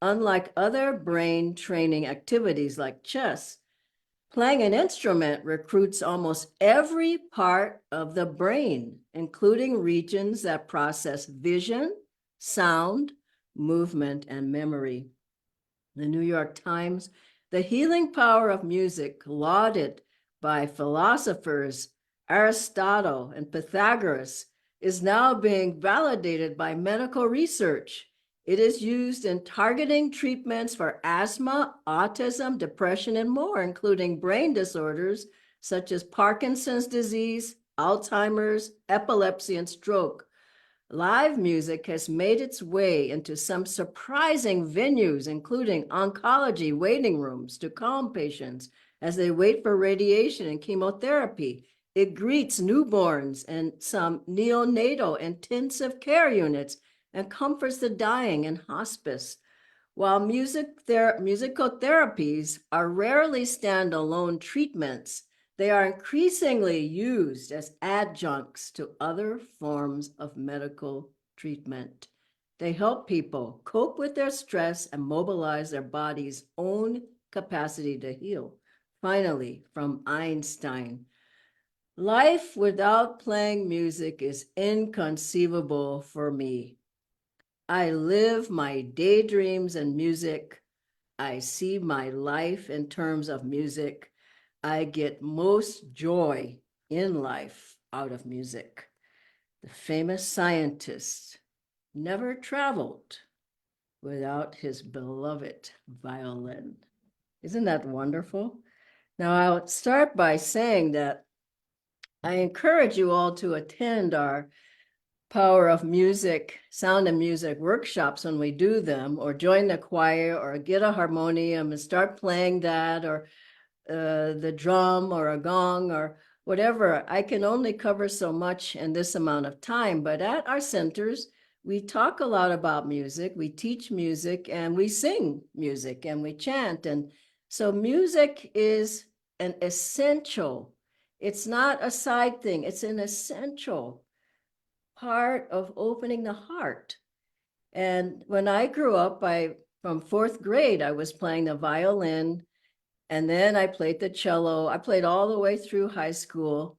Unlike other brain training activities like chess, playing an instrument recruits almost every part of the brain, including regions that process vision, sound, movement, and memory. The New York Times, the healing power of music, lauded by philosophers Aristotle and Pythagoras, is now being validated by medical research. It is used in targeting treatments for asthma, autism, depression, and more, including brain disorders such as Parkinson's disease, Alzheimer's, epilepsy, and stroke. Live music has made its way into some surprising venues, including oncology waiting rooms to calm patients as they wait for radiation and chemotherapy. It greets newborns and some neonatal intensive care units and comforts the dying in hospice. While musical therapies are rarely standalone treatments, they are increasingly used as adjuncts to other forms of medical treatment. They help people cope with their stress and mobilize their body's own capacity to heal. Finally, from Einstein, life without playing music is inconceivable for me. I live my daydreams in music. I see my life in terms of music. I get most joy in life out of music. The famous scientist never traveled without his beloved violin. Isn't that wonderful? Now, I'll start by saying that I encourage you all to attend our Power of Music, Sound and Music workshops when we do them, or join the choir, or get a harmonium and start playing that, or the drum or a gong or whatever. I can only cover so much in this amount of time, but at our centers, we talk a lot about music, we teach music, and we sing music, and we chant. And so music is an essential, it's not a side thing, it's an essential part of opening the heart. And when I grew up, from fourth grade, I was playing the violin, and then I played the cello. I played all the way through high school.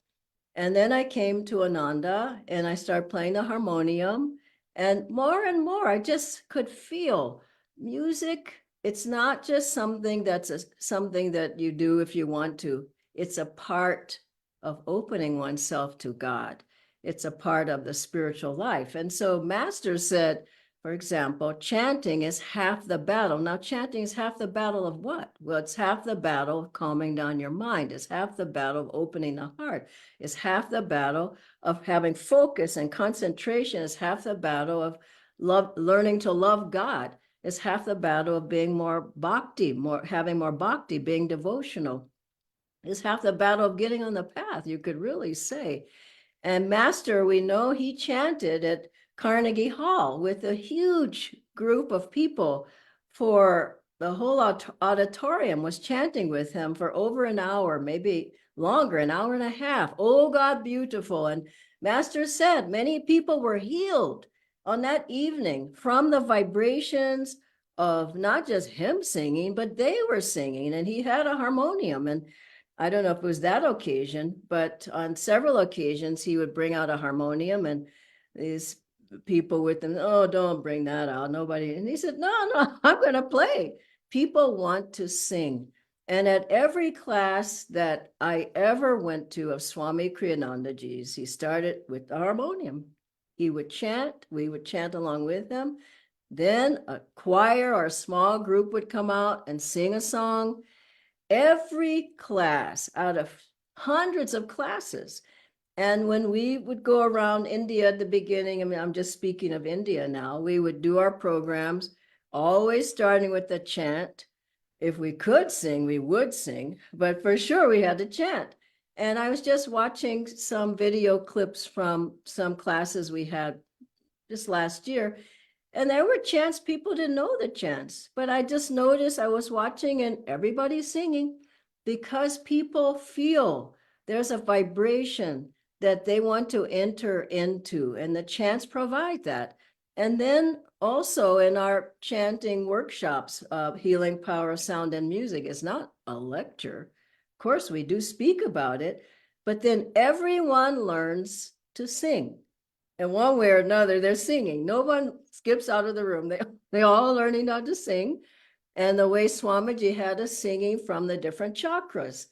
And then I came to Ananda and I started playing the harmonium. And more, I just could feel music. It's not just something something that you do if you want to. It's a part of opening oneself to God. It's a part of the spiritual life. And so Master said, for example, chanting is half the battle. Now, chanting is half the battle of what? Well, it's half the battle of calming down your mind. It's half the battle of opening the heart. It's half the battle of having focus and concentration. It's half the battle of learning to love God. It's half the battle of being more bhakti, having more bhakti, being devotional. It's half the battle of getting on the path, you could really say. And Master, we know he chanted at Carnegie Hall with a huge group of people. For the whole auditorium was chanting with him for over an hour, maybe longer, an hour and a half. Oh God, beautiful. And Master said many people were healed on that evening from the vibrations of not just him singing, but they were singing, and he had a harmonium. And I don't know if it was that occasion, but on several occasions he would bring out a harmonium, and these people with them, oh, don't bring that out, nobody. And he said, no, I'm going to play. People want to sing. And at every class that I ever went to of Swami Kriyanandaji's, he started with the harmonium. He would chant, we would chant along with him. Then a choir or a small group would come out and sing a song. Every class out of hundreds of classes. And when we would go around India at the beginning, I mean, I'm just speaking of India now, we would do our programs, always starting with the chant. If we could sing, we would sing, but for sure we had to chant. And I was just watching some video clips from some classes we had just last year, and there were chants, people didn't know the chants, but I just noticed, I was watching and everybody's singing because people feel there's a vibration that they want to enter into, and the chants provide that. And then also in our chanting workshops, healing power, sound, and music is not a lecture. Of course, we do speak about it, but then everyone learns to sing. In one way or another, they're singing. No one skips out of the room. They all learning how to sing. And the way Swamiji had us singing from the different chakras,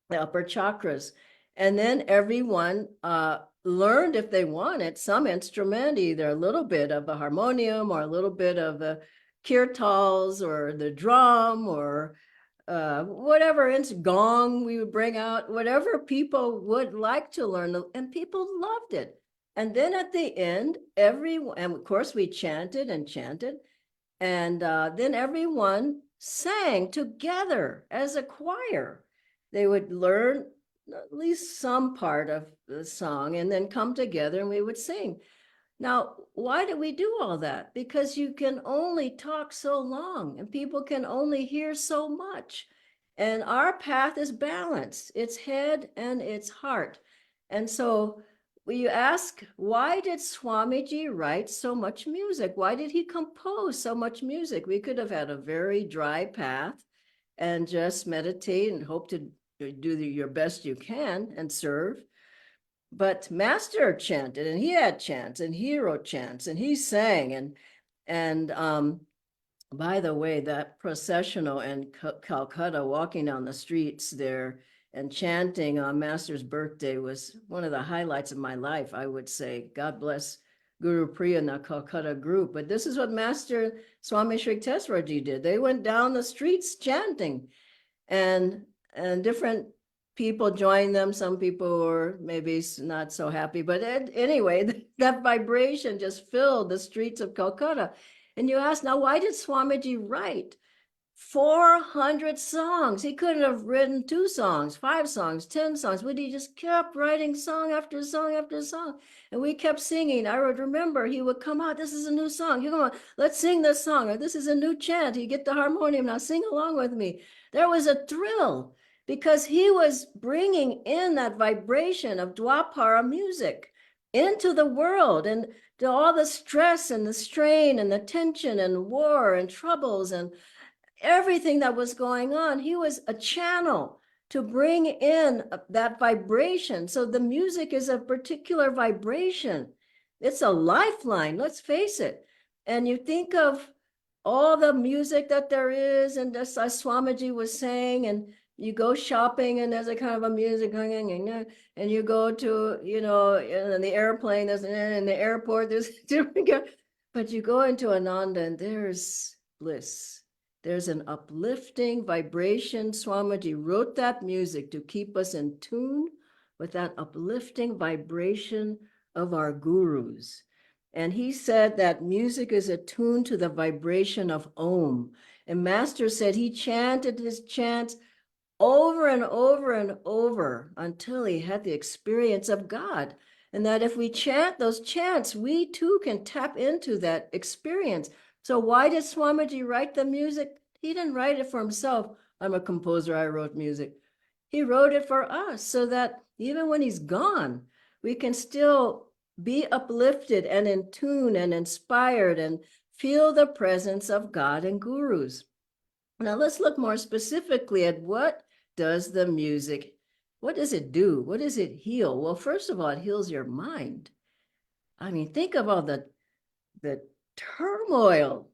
the upper chakras. And then everyone learned, if they wanted, some instrument, either a little bit of a harmonium or a little bit of the kirtals or the drum or whatever, it's gong we would bring out, whatever people would like to learn, and people loved it. And then at the end, and of course we chanted and chanted, and then everyone sang together as a choir. They would learn at least some part of the song and then come together and we would sing. Now, why do we do all that? Because you can only talk so long and people can only hear so much. And our path is balanced, it's head and it's heart. And so you ask, why did Swamiji write so much music? Why did he compose so much music? We could have had a very dry path and just meditate and hope to do your best you can and serve. But Master chanted, and he had chants, and he wrote chants, and he sang, and by the way, that processional in Calcutta, walking down the streets there and chanting on Master's birthday was one of the highlights of my life, I would say. God bless Guru Priya and the Calcutta group. But this is what Master Swami Sri Tesraji did. They went down the streets chanting, and different people joined them. Some people were maybe not so happy, but anyway, that vibration just filled the streets of Calcutta. And you ask, now, why did Swamiji write 400 songs? He couldn't have written 2 songs, 5 songs, 10 songs, but he just kept writing song after song after song. And we kept singing. I would remember he would come out, this is a new song. You come on, let's sing this song. Or this is a new chant. You get the harmonium, now sing along with me. There was a thrill because he was bringing in that vibration of Dwapara music into the world, and all the stress and the strain and the tension and war and troubles and everything that was going on. He was a channel to bring in that vibration. So the music is a particular vibration. It's a lifeline, let's face it. And you think of all the music that there is, and just as Swamiji was saying, and you go shopping and there's a kind of a music hanging, and you go to, in the airplane, there's in the airport, there's different, but you go into Ananda and there's bliss. There's an uplifting vibration. Swamiji wrote that music to keep us in tune with that uplifting vibration of our gurus. And he said that music is attuned to the vibration of Om. And Master said he chanted his chants over and over and over until he had the experience of God. And that if we chant those chants, we too can tap into that experience. So why did Swamiji write the music? He didn't write it for himself. I'm a composer, I wrote music. He wrote it for us so that even when he's gone, we can still be uplifted and in tune and inspired and feel the presence of God and gurus. Now let's look more specifically at what does the music, what does it do? What does it heal? Well, first of all, it heals your mind. I mean, think of all the turmoil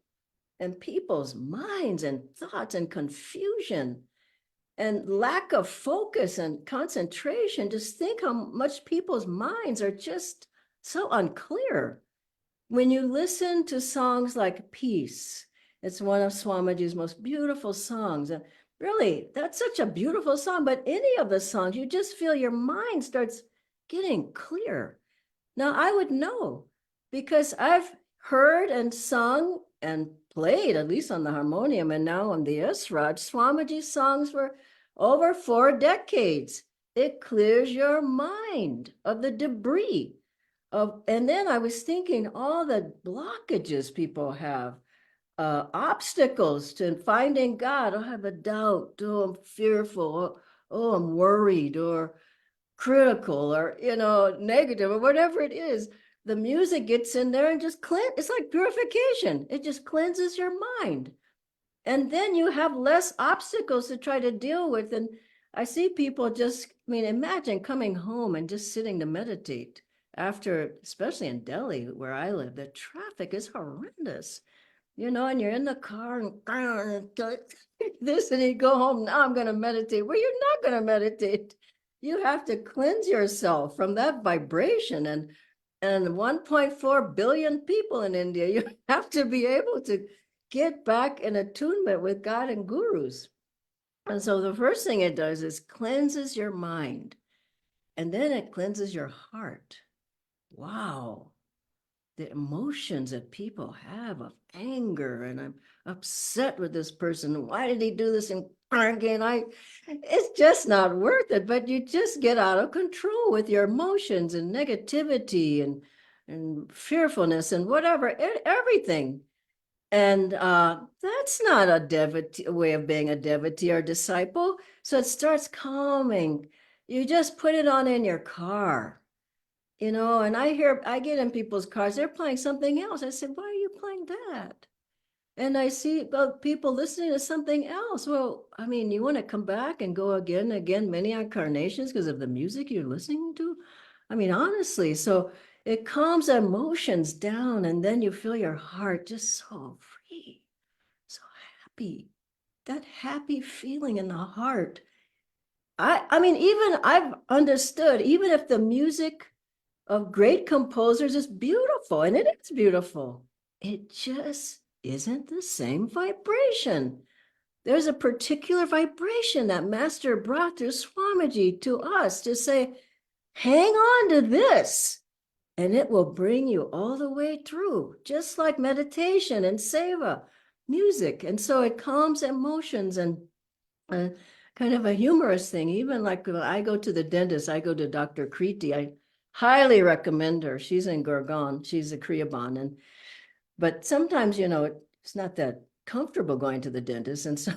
and people's minds and thoughts and confusion and lack of focus and concentration. Just think how much people's minds are just so unclear. When you listen to songs like Peace, it's one of Swamiji's most beautiful songs. And really, that's such a beautiful song, but any of the songs, you just feel your mind starts getting clear. Now, I would know because I've heard and sung and played, at least on the harmonium and now on the Esraj, Swamiji's songs for over 4 decades. It clears your mind of the debris. And then I was thinking all the blockages people have, obstacles to finding God. Oh, I have a doubt. Oh, I'm fearful. Oh, I'm worried or critical or, negative or whatever it is. the music gets in there and just it's like purification. It just cleanses your mind. And then you have less obstacles to try to deal with. And I see people just, I mean, imagine coming home and just sitting to meditate after, especially in Delhi, where I live, the traffic is horrendous, and you're in the car and this, and you go home, now I'm going to meditate. Well, you're not going to meditate. You have to cleanse yourself from that vibration. And 1.4 billion people in India, you have to be able to get back in attunement with God and gurus. And so the first thing it does is cleanses your mind, and then it cleanses your heart. Wow. The emotions that people have of anger, and I'm upset with this person. Why did he do this? And it's just not worth it. But you just get out of control with your emotions and negativity and fearfulness and whatever, everything. And that's not a devotee, a way of being a devotee or disciple. So it starts calming. You just put it on in your car, and I get in people's cars, they're playing something else. I said, why are you playing that? And I see people listening to something else. Well, I mean, you want to come back and go again, many incarnations because of the music you're listening to? I mean, honestly, so it calms emotions down, and then you feel your heart just so free, so happy. That happy feeling in the heart. I mean, even I've understood, even if the music of great composers is beautiful, and it is beautiful, it just isn't the same vibration. There's a particular vibration that Master brought through Swamiji to us to say, hang on to this, and it will bring you all the way through, just like meditation and seva, music. And so it calms emotions. And kind of a humorous thing, even like when I go to the dentist, I go to Dr. Kriti. I highly recommend her. She's in Gurgaon. She's a Kriyaban. But sometimes, it's not that comfortable going to the dentist. And so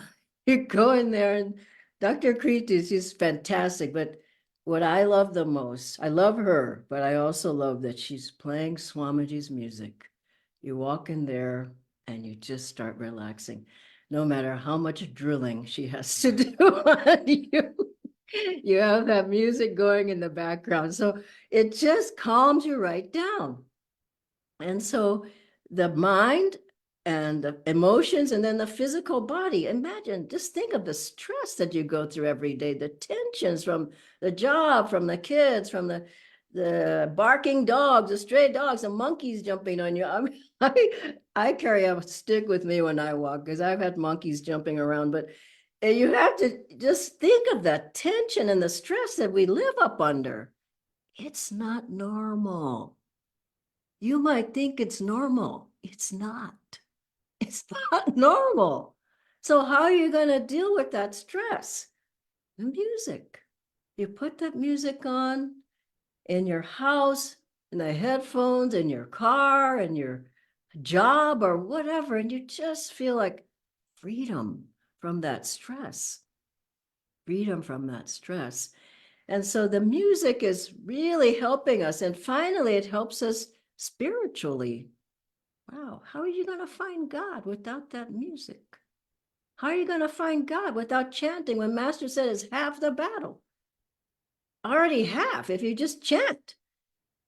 you go in there, and Dr. Kriti, she's fantastic. But what I love the most, I love her, but I also love that she's playing Swamiji's music. You walk in there and you just start relaxing, no matter how much drilling she has to do on you. You have that music going in the background. So it just calms you right down. And so the mind and the emotions, and then the physical body. Imagine, just think of the stress that you go through every day, the tensions from the job, from the kids, from the barking dogs, the stray dogs, the monkeys jumping on you. I mean, I carry a stick with me when I walk because I've had monkeys jumping around. But you have to just think of that tension and the stress that we live up under. It's not normal. You might think it's normal. It's not. It's not normal. So how are you going to deal with that stress? The music. You put that music on in your house, in the headphones, in your car, in your job or whatever, and you just feel like freedom from that stress. Freedom from that stress. And so the music is really helping us. And finally, it helps us spiritually. Wow, how are you going to find God without that music? How are you going to find God without chanting when Master said it's half the battle? Already half, if you just chant.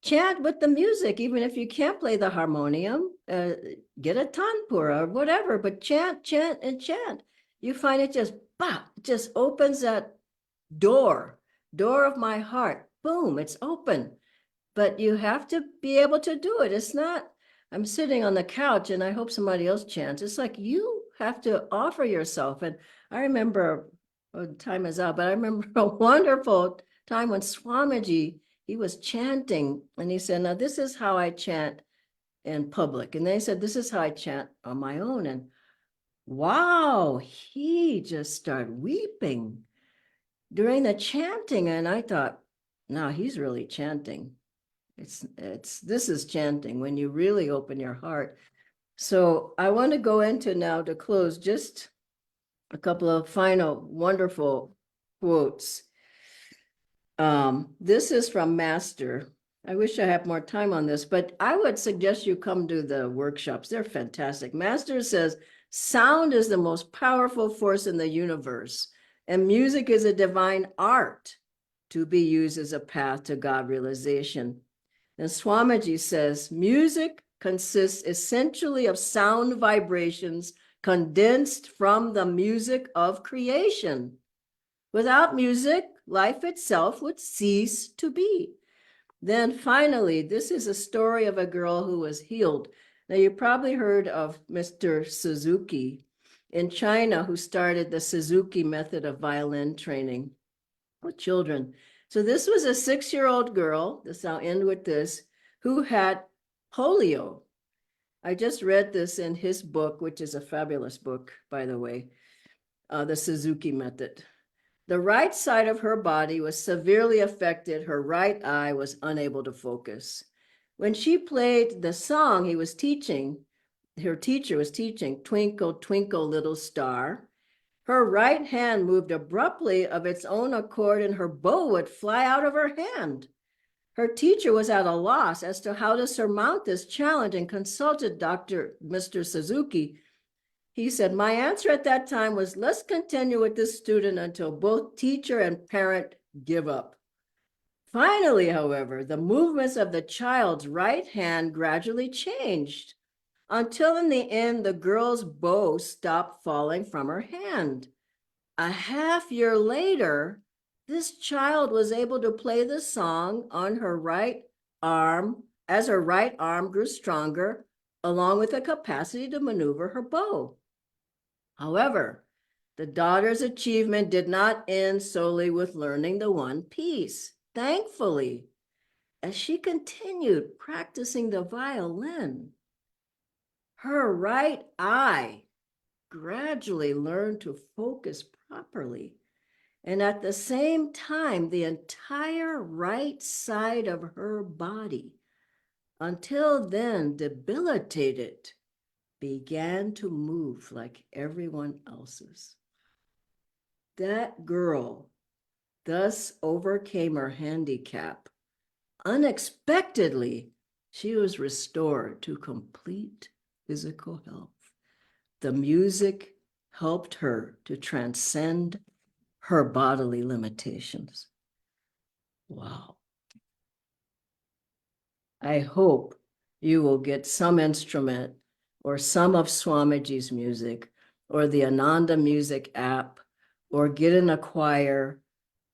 Chant with the music, even if you can't play the harmonium, get a tanpura or whatever, but chant, chant, and chant. You find it just opens that door of my heart. Boom, it's open. But you have to be able to do it. It's not, I'm sitting on the couch and I hope somebody else chants. It's like you have to offer yourself. And I remember, time is up, but I remember a wonderful time when Swamiji, he was chanting and he said, now this is how I chant in public. And they said, this is how I chant on my own. And wow, he just started weeping during the chanting. And I thought, no, he's really chanting. This is chanting when you really open your heart. So I want to go into now, to close, just a couple of final wonderful quotes. This is from Master. I wish I had more time on this, but I would suggest you come to the workshops. They're fantastic. Master says sound is the most powerful force in the universe, and music is a divine art to be used as a path to God realization. And Swamiji says music consists essentially of sound vibrations condensed from the music of creation. Without music, life itself would cease to be. Then finally, this is a story of a girl who was healed. Now, you probably heard of Mr. Suzuki in China, who started the Suzuki method of violin training with children. So this was a 6-year-old girl, this I'll end with this, who had polio. I just read this in his book, which is a fabulous book, by the way, the Suzuki method. The right side of her body was severely affected. Her right eye was unable to focus. When she played the song he was teaching, her teacher was teaching, Twinkle, Twinkle, Little Star, her right hand moved abruptly of its own accord and her bow would fly out of her hand. Her teacher was at a loss as to how to surmount this challenge and consulted Mr. Suzuki. He said, my answer at that time was, let's continue with this student until both teacher and parent give up. Finally, however, the movements of the child's right hand gradually changed until in the end, the girl's bow stopped falling from her hand. A half year later, this child was able to play the song on her right arm as her right arm grew stronger, along with the capacity to maneuver her bow. However, the daughter's achievement did not end solely with learning the one piece. Thankfully, as she continued practicing the violin, her right eye gradually learned to focus properly. And at the same time, the entire right side of her body, until then debilitated, began to move like everyone else's. That girl thus overcame her handicap. Unexpectedly, she was restored to complete physical health. The music helped her to transcend her bodily limitations. Wow. I hope you will get some instrument or some of Swamiji's music or the Ananda music app, or get in a choir,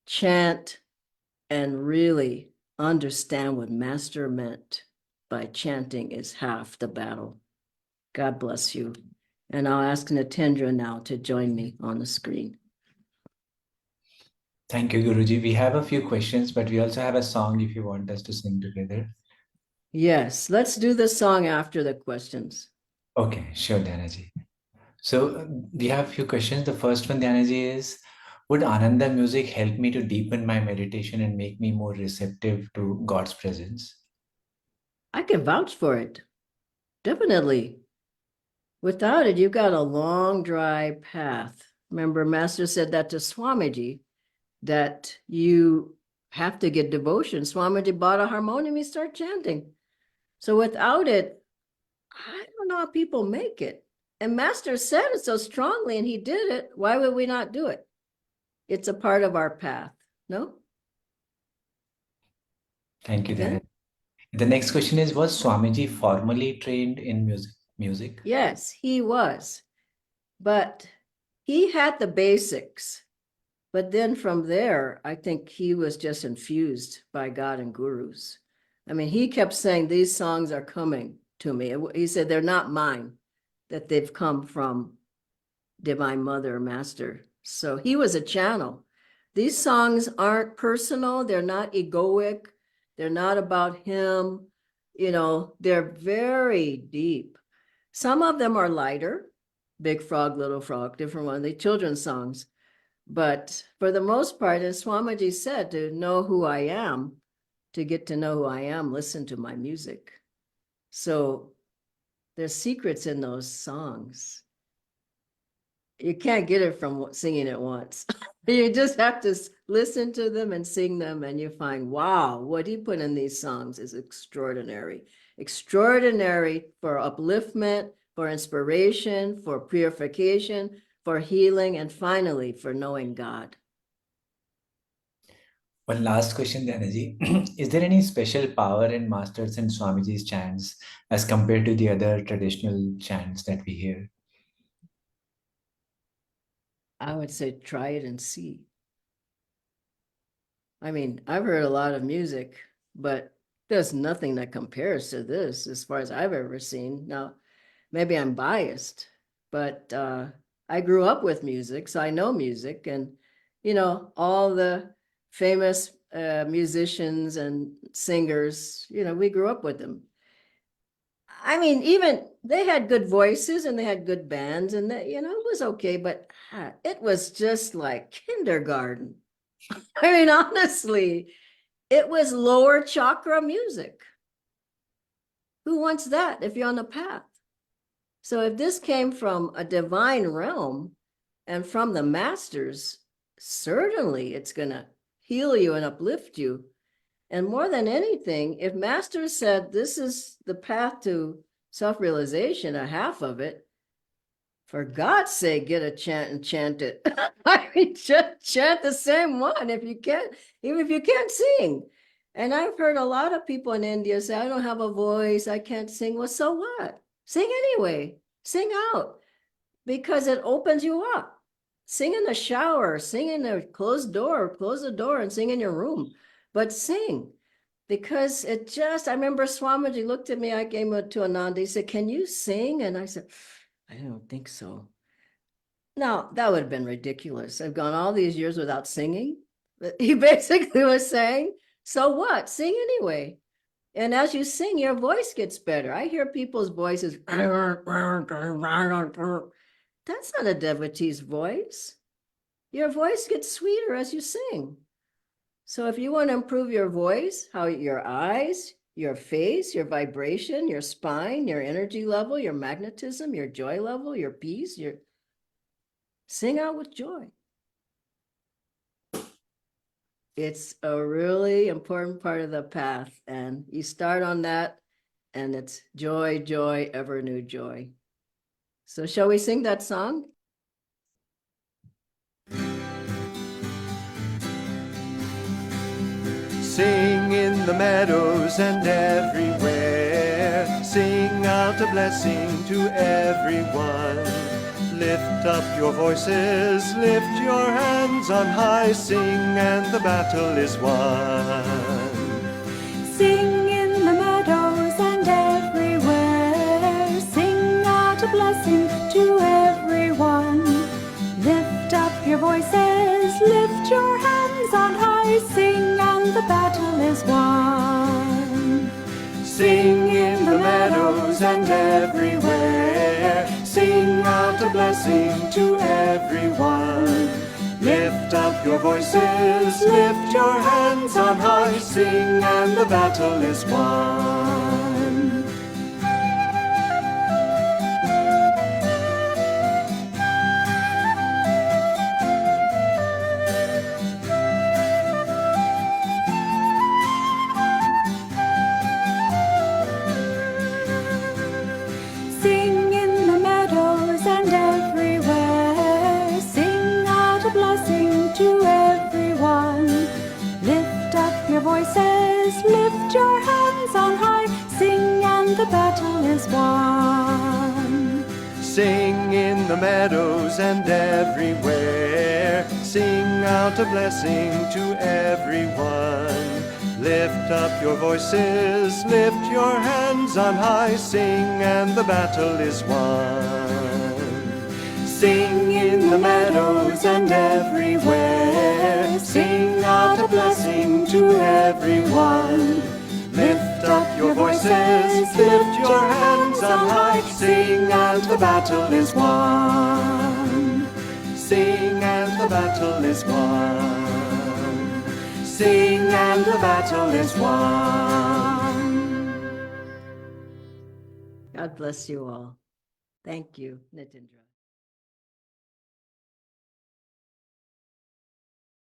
chant, and really understand what Master meant by chanting is half the battle. God bless you. And I'll ask Natendra now to join me on the screen. Thank you, Guruji. We have a few questions, but we also have a song if you want us to sing together. Yes, let's do the song after the questions. Okay, sure, Dhyanaji. So we have a few questions. The first one, Dhyanaji, is, would Ananda music help me to deepen my meditation and make me more receptive to God's presence? I can vouch for it. Definitely. Without it, you've got a long, dry path. Remember, Master said that to Swamiji, that you have to get devotion. Swamiji bought a harmonium, he started chanting. So without it, I don't know how people make it. And Master said it so strongly and he did it. Why would we not do it? It's a part of our path, no? Thank you, Yeah. Dhyanaji. The next question is, was Swamiji formally trained in music? Yes, he was. But he had the basics. But then from there, I think he was just infused by God and gurus. I mean, he kept saying, these songs are coming to me. He said, they're not mine, that they've come from Divine Mother, Master. So he was a channel. These songs aren't personal. They're not egoic. They're not about him. You know, they're very deep. Some of them are lighter, Big Frog, Little Frog, different ones, the children's songs. But for the most part, as Swamiji said, to know who I am, to get to know who I am, listen to my music. So there's secrets in those songs. You can't get it from singing it once. You just have to listen to them and sing them, and you find, wow, what he put in these songs is extraordinary. Extraordinary for upliftment, for inspiration, for purification, for healing, and finally for knowing God. One last question, Dhanaji. Is there any special power in Masters and Swamiji's chants as compared to the other traditional chants that we hear? I would say try it and see. I mean, I've heard a lot of music, but there's nothing that compares to this as far as I've ever seen. Now, maybe I'm biased, but I grew up with music, so I know music, and all the famous musicians and singers, we grew up with them. I mean, even they had good voices and they had good bands, and that, it was okay, but it was just like kindergarten. I mean, honestly, it was lower chakra music. Who wants that if you're on the path? So if this came from a divine realm and from the masters, certainly it's going to heal you and uplift you. And more than anything, if masters said this is the path to self-realization, a half of it, for God's sake, get a chant and chant it. I mean, just chant the same one if you can't, even if you can't sing. And I've heard a lot of people in India say, I don't have a voice, I can't sing. Well, so what? Sing anyway. Sing out, because it opens you up. Sing in the shower, sing in the closed door, close the door and sing in your room. But sing, because I remember Swamiji looked at me, I came to Ananda, he said, can you sing? And I said, I don't think so. Now, that would have been ridiculous. I've gone all these years without singing. But he basically was saying, so what? Sing anyway. And as you sing, your voice gets better. I hear people's voices. That's not a devotee's voice. Your voice gets sweeter as you sing. So if you want to improve your voice, how your eyes, your face, your vibration, your spine, your energy level, your magnetism, your joy level, your peace, sing out with joy. It's a really important part of the path, and you start on that, and it's joy, joy, ever new joy. So shall we sing that song? Sing in the meadows and everywhere. Sing out a blessing to everyone. Lift up your voices, lift your hands on high. Sing and the battle is won. Sing in the meadows and everywhere. Sing out a blessing to everyone. Lift up your voices, lift your hands on high. Sing and the battle is won. Sing in the meadows and everywhere. Sing out a blessing to everyone. Lift up your voices, lift your hands on high. Sing and the battle is won. Sing in the meadows and everywhere. Sing out a blessing to everyone. Lift up your voices, lift your hands on high. Sing and the battle is won. Sing in the meadows and everywhere. Sing out a blessing to everyone. Lift up your voices, lift your hands on high. Sing and the battle is won. Sing in the meadows and everywhere. Sing out a blessing to everyone. Lift up your voices, lift your hands on high. Sing and the battle is won. Sing and the battle is won. Sing and the battle is won. God bless you all. Thank you, Nitendra.